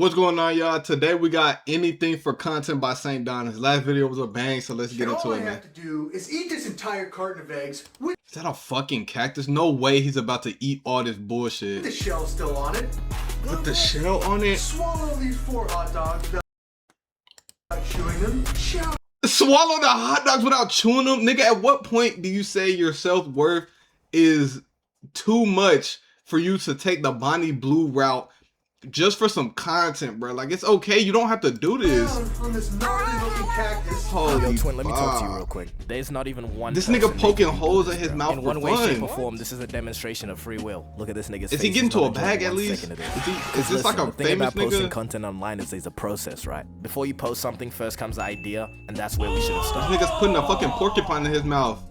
What's going on, y'all? Today we got Anything for Content by Saintdon. His last video was a bang, so let's get into it, man. All I have to do is eat this entire carton of eggs with Is that a fucking cactus? No way he's about to eat all this bullshit. the shell still on it. With the shell on it? Swallow these 4 hot dogs without chewing them. Swallow the hot dogs without chewing them? Nigga, at what point do you say your self-worth is too much for you to take the Bonnie Blue route just for some content, bro? Like, it's okay. You don't have to do this. On this gnarly looking cactus. Holy Yo, twin, let me talk to you fuck. real quick. There's not even one. This nigga poking holes in his mouth in for one way, shape, or fun. form. This is a demonstration of free will. Look at this nigga's Is face. he getting He's to not a bag enjoying at one least? second of this. Is this like a the thing famous about posting nigga? content online is there's a process, right? Before you post something, first comes the idea, and that's where we should have started. This nigga's putting a fucking porcupine in his mouth.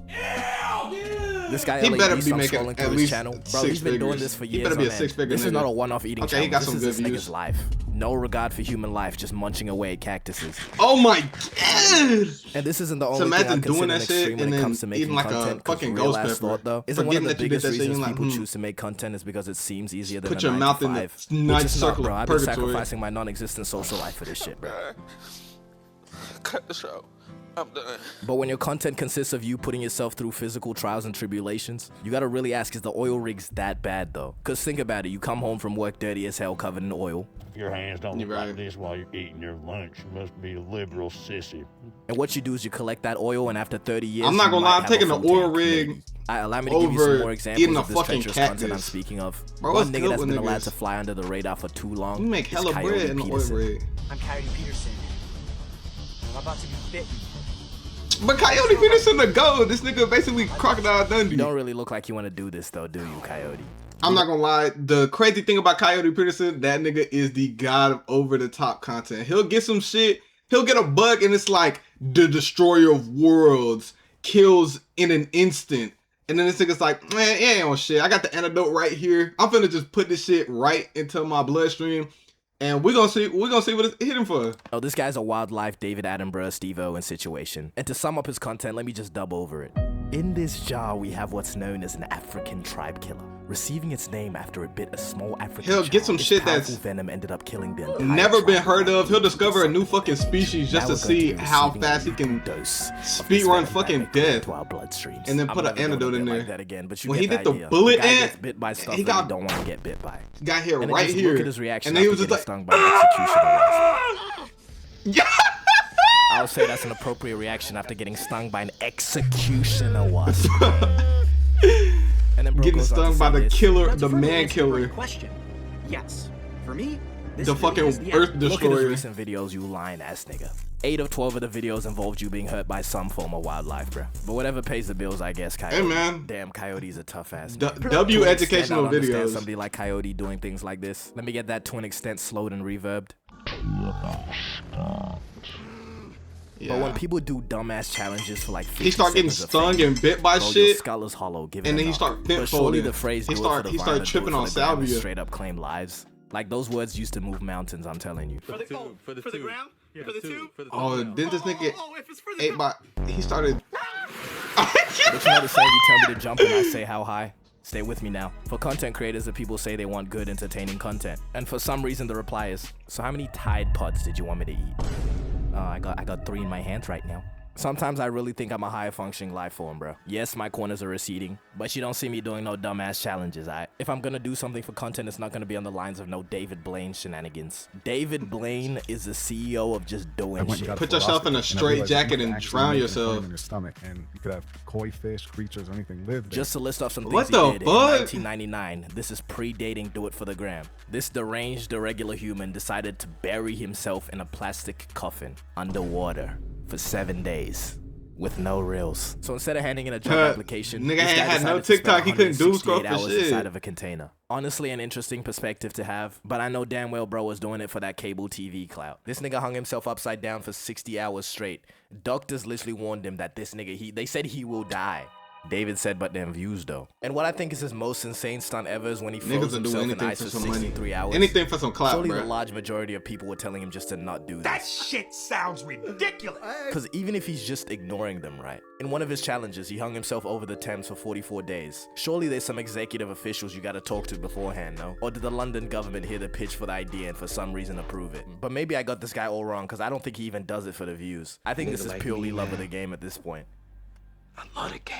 This guy, He LAD, better be so I'm making scrolling at through his least channel. Bro, 6 he's been doing figures. this for He years. better be a on end. 6-figure This is nigga. not a one-off eating Okay, channel. he got This some is good this views. nigga's life. No regard for human life, just munching away at cactuses. Oh my god! And this isn't the So only thing I imagine doing consider that extreme shit when and it then comes to making eating like a content. 'Cause fucking real ghost ass pepper. thought, though, isn't one Forgetting of the that you did biggest that shit, reasons you're like, people choose to make content is because it seems easier than Put a your 9 mouth to in the 5. nice Which is not, circle bro. of I've been purgatory. sacrificing my non-existent social life for this shit, bro. Cut the show. I'm done. But when your content consists of you putting yourself through physical trials and tribulations, you gotta really ask, is the oil rigs that bad though? Cause think about it, you come home from work dirty as hell covered in oil. Your hands don't look You're right. like this while you're eating your lunch. You must be a liberal sissy. And what you do is you collect that oil, and after 30 years, I'm not you gonna might lie, I'm have a taking the full oil tank, rig maybe. Allow me to give you over some more examples eating a of this fucking treacherous content I'm cactus. speaking of. Bro, what's One good nigga that's with been allowed niggas? to fly under the radar for too long. You make is hella Coyote bread in the oil Peterson. rig. I'm Coyote Peterson. I'm about to be bitten. But Coyote Peterson the GOAT. This nigga basically Crocodile You Dundee. don't really look like you want to do this though, do you, Coyote? I'm not gonna lie. The crazy thing about Coyote Peterson, that nigga is the god of over-the-top content. He'll get some shit. He'll get a bug and it's like the destroyer of worlds kills in an instant. And then this nigga's like, man, it ain't on shit. I got the antidote right here. I'm finna just put this shit right into my bloodstream. And we're gonna see what it's hitting for. Oh, this guy's a wildlife David Attenborough Steve-O in situation. And to sum up his content, let me just dub over it. In this jar, we have what's known as an African tribe killer, receiving its name after it bit a small African He'll child. get some Its shit powerful that's venom ended up killing the entire Never been tribe. heard of. He'll discover a new fucking species just Now to we're going see be how receiving fast a he can dose of speed this run venom fucking that may go death. into our bloodstreams. And then I'm put not an gonna go antidote in like there. that again, but you When get he did the idea. bullet guy ant, gets bit by stuff he that got- you don't want to get bit by. got here And then right just here. look at his reaction And then he after was just getting like, stung by an executioner. yeah. I would say that's an appropriate reaction after getting stung by an executioner wasp. And then bro Getting goes on to stung say by the this. killer, Now, to the further man answer your killer, question, yes. For me, this the video fucking is the Earth end. Look at his Destroyer. recent videos, you lying ass nigga. 8 of 12 of the videos involved you being hurt by some form of wildlife, bro. But whatever pays the bills, I guess, Coyote. Hey, man. Damn, Coyote's a tough ass. D- man. W To an extent, educational I don't understand videos. somebody like Coyote doing things like this. Let me get that to an extent slowed and reverbed. But when Yeah. people do dumbass challenges for like 50 He start getting seconds of stung fame, and bit by bro, your shit. skull is hollow, give it And then he enough. start But fent surely folding. the phrase He do start- it for he the start vibe, tripping do it on for the gram, salvia. straight up claim lives. Like those words used to move mountains, I'm telling you. For the ground? For the two? Oh, then this nigga Oh, if it's for the ate by. He started. But you know the saying, you tell me to jump and I say how high? Stay with me now. For content creators, the people say they want good, entertaining content. And for some reason, the reply is, so how many Tide Pods did you want me to eat? I got 3 in my hands right now. Sometimes I really think I'm a higher functioning life form, bro. Yes, my corners are receding, but you don't see me doing no dumbass challenges, alright? If I'm gonna do something for content, it's not gonna be on the lines of no David Blaine shenanigans. David Blaine is the CEO of just doing shit. Put yourself in a straight jacket and drown yourself. In your stomach, and you could have koi fish, creatures, or anything live there. Just to list off some things What he the did fuck? in 1999. This is predating Do It For The Gram. This deranged, irregular human decided to bury himself in a plastic coffin underwater for 7 days. With no reels. So instead of handing in a job application, Nigga this guy had no decided to spend TikTok, he couldn't do scroll 168 for hours shit. inside of a container. Honestly, an interesting perspective to have, but I know damn well bro was doing it for that cable TV clout. This nigga hung himself upside down for 60 hours straight. Doctors literally warned him that this nigga, they said he will die. David said, but them views though. And what I think is his most insane stunt ever is when he Niggas froze will do himself in anything ice for for some money. 63 hours. Anything for some clout, Surely the bro. large majority of people were telling him just to not do That this. shit sounds ridiculous. Because even if he's just ignoring them, right? In one of his challenges, he hung himself over the Thames for 44 days. Surely there's some executive officials you gotta talk to beforehand, no? Or did the London government hear the pitch for the idea and for some reason approve it? But maybe I got this guy all wrong, because I don't think he even does it for the views. I think this is purely love of the game at this point. I love the game.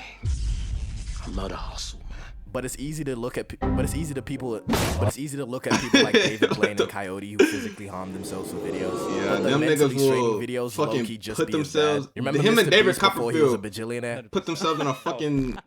I love the hustle, man. But it's easy to look at people like David Blaine and Coyote who physically harm themselves with videos. Yeah, But the them mentally niggas straining will videos fucking low-key just put be as themselves. bad. You remember Him Mr. and David Beast before he was a Copperfield bajillionaire? put themselves in a fucking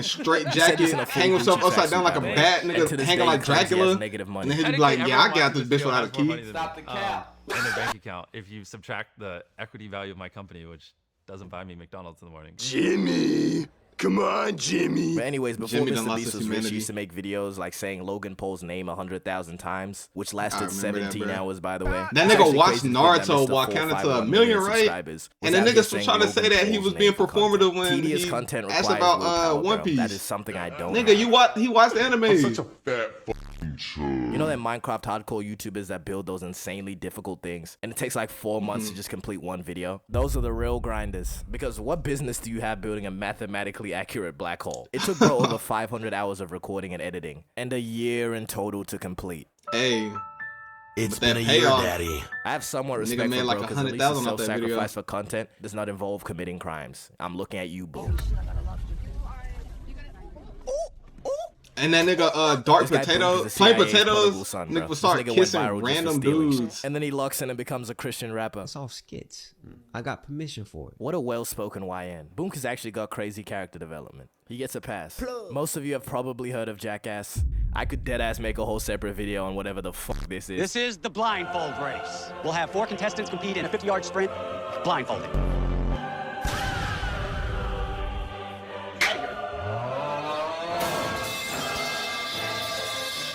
straight Said this jacket, in a full hang himself Gucci upside down tracksuit, like a by the way. bat, And to nigga this hanging day, like he claims he has Dracula. negative And money. then he'd be like, yeah, I got this bitch without a has more money key. than, Stop the cap. in a bank account if you subtract the equity value of my company, which doesn't buy me McDonald's in the morning. Jimmy, come on, Jimmy. But anyways, before Jimmy done Mr. lost Beast his was rich, he humanity. used to make videos like saying Logan Paul's name 100,000 times, which lasted remember that, 17 bro. hours, by the way. That It's nigga actually watched crazy to think that Naruto Mr. while counting to 451 1 million, million right? subscribers And was the out here niggas was saying trying to say Logan that he Paul's was name being for content. performative when Tedious he content asked requires about willpower, One bro. Piece. That is something I don't Nigga, have. he watched the anime. You know that Minecraft hardcore YouTubers that build those insanely difficult things, and it takes like 4 months to just complete one video? Those are the real grinders. Because what business do you have building a mathematically accurate black hole? It took bro over 500 hours of recording and editing, and a year in total to complete. Hey, It's but that been a year, payoff- Daddy. I have somewhat Nigga respect made for like bro, because at least his 100,000 off that video. self-sacrifice for content does not involve committing crimes. I'm looking at you, boo. and that nigga Dark This guy Potato, Boog is a plain CIA's prodigal potatoes, son, nigga bro. would This start nigga went kissing viral just for random stealing. dudes. And then he locks in and becomes a Christian rapper. It's all skits. I got permission for it. What a well-spoken YN. Boonk has actually got crazy character development. He gets a pass. Most of you have probably heard of Jackass. I could deadass make a whole separate video on whatever the fuck this is. This is the blindfold race. We'll have 4 contestants compete in a 50-yard sprint, blindfolded.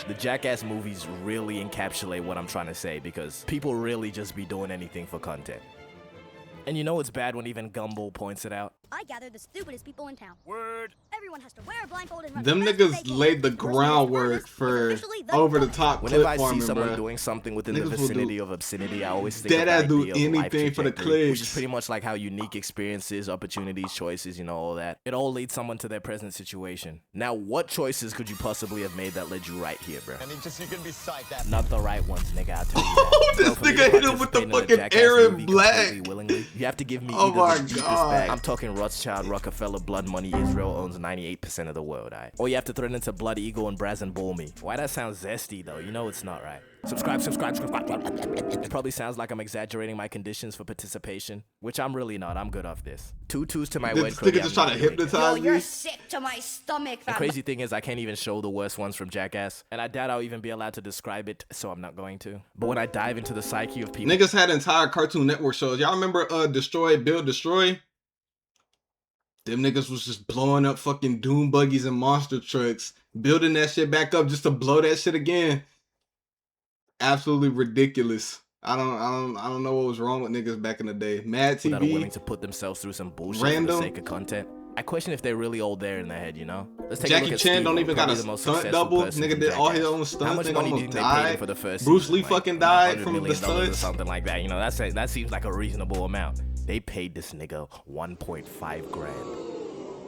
The Jackass movies really encapsulate what I'm trying to say because people really just be doing anything for content. And you know it's bad when even Gumball points it out. I gather the stupidest people in town. Word. Everyone has to wear a blindfold and run Them as fast as they niggas can. laid the Person who's groundwork furthest for is officially the over the villain. top Whenever clip I see farming, someone bro. doing something within Niggas the will vicinity do of obscenity, I always think dead of ass the do idea of life anything for the trajectory, which is clicks. pretty much like how unique experiences, opportunities, choices, you know, all that. It all leads someone to their present situation. Now, what choices could you possibly have made that led you right here, bro? I mean, just you can be psyched that. Not the right ones, nigga. I'll tell you Oh, that. this Bro, for me nigga to hit him with the participate in a fucking Jackass Arab movie black. completely willingly, you have to give me Oh either my the deepest God. bag. I'm talking Rothschild, Rockefeller, blood money. Israel owns 98% of the world, alright? Or you have to threaten to Blood Eagle and Brazen Bull me. Why that sounds zesty though? You know it's not right. Subscribe. It probably sounds like I'm exaggerating my conditions for participation, which I'm really not. I'm good off this. 2 2s to my wed This nigga credit. just I'm trying to not doing it. hypnotize me. sick to my stomach, The crazy thing is I can't even show the worst ones from Jackass, and I doubt I'll even be allowed to describe it, so I'm not going to. But when I dive into the psyche of people, Niggas had entire Cartoon Network shows. Y'all remember Destroy, Build, Destroy? Them niggas was just blowing up fucking doom buggies and monster trucks, building that shit back up just to blow that shit again. Absolutely ridiculous. I don't know what was wrong with niggas back in the day. Mad that are willing TV. to put themselves through some bullshit Random. for the sake of content. I question if they're really all there in their head, you know? Let's take a Jackie look at Chan Steve-O, don't even got probably a the most stunt successful double. person Nigga from did all his Jackass. own How stunts. much Nigga money do you almost think they paid him died. for the first Bruce season? Lee Like, fucking $100 died from the million or stunts. something like that. You know, that seems like a reasonable amount. They paid this nigga 1.5 grand.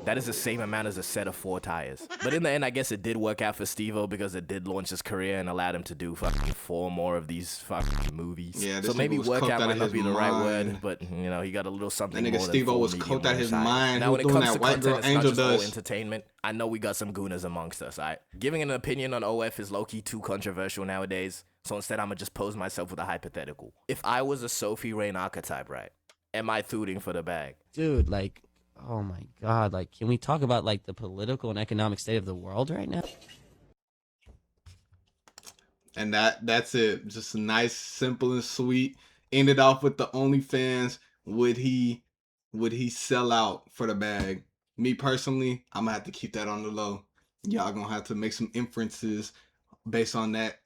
That is the same amount as a set of 4 tires. But in the end, I guess it did work out for Steve-O because it did launch his career and allowed him to do fucking 4 more of these fucking movies. Yeah, this so nigga maybe was work coked out out might of not his be the right word, mind. but you know, he got a little something That nigga more Steve-O than was 4 coked medium out on his side. mind. Now, He when was it doing comes that to white content, girl it's angel not just all dust. entertainment. I know we got some gooners amongst us, alright? Giving an opinion on OF is low-key too controversial nowadays, so instead I'm gonna just pose myself with a hypothetical. If I was a Sophie Rain archetype, right? Am I thooting for the bag? Dude, like, oh my God, like, can we talk about, like, the political and economic state of the world right now? And that's it. Just nice, simple and sweet. Ended off with the OnlyFans. Would he sell out for the bag? Me personally, I'm gonna have to keep that on the low. Y'all gonna have to make some inferences based on that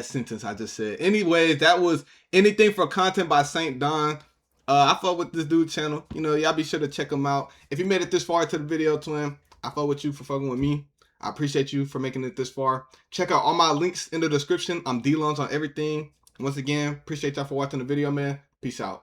sentence I just said. Anyway, that was Anything for Content by Saintdon. I fuck with this dude channel. You know, y'all be sure to check him out. If you made it this far into the video, twin, I fuck with you for fucking with me. I appreciate you for making it this far. Check out all my links in the description. I'm dlahnz on everything. Once again, appreciate y'all for watching the video, man. Peace out.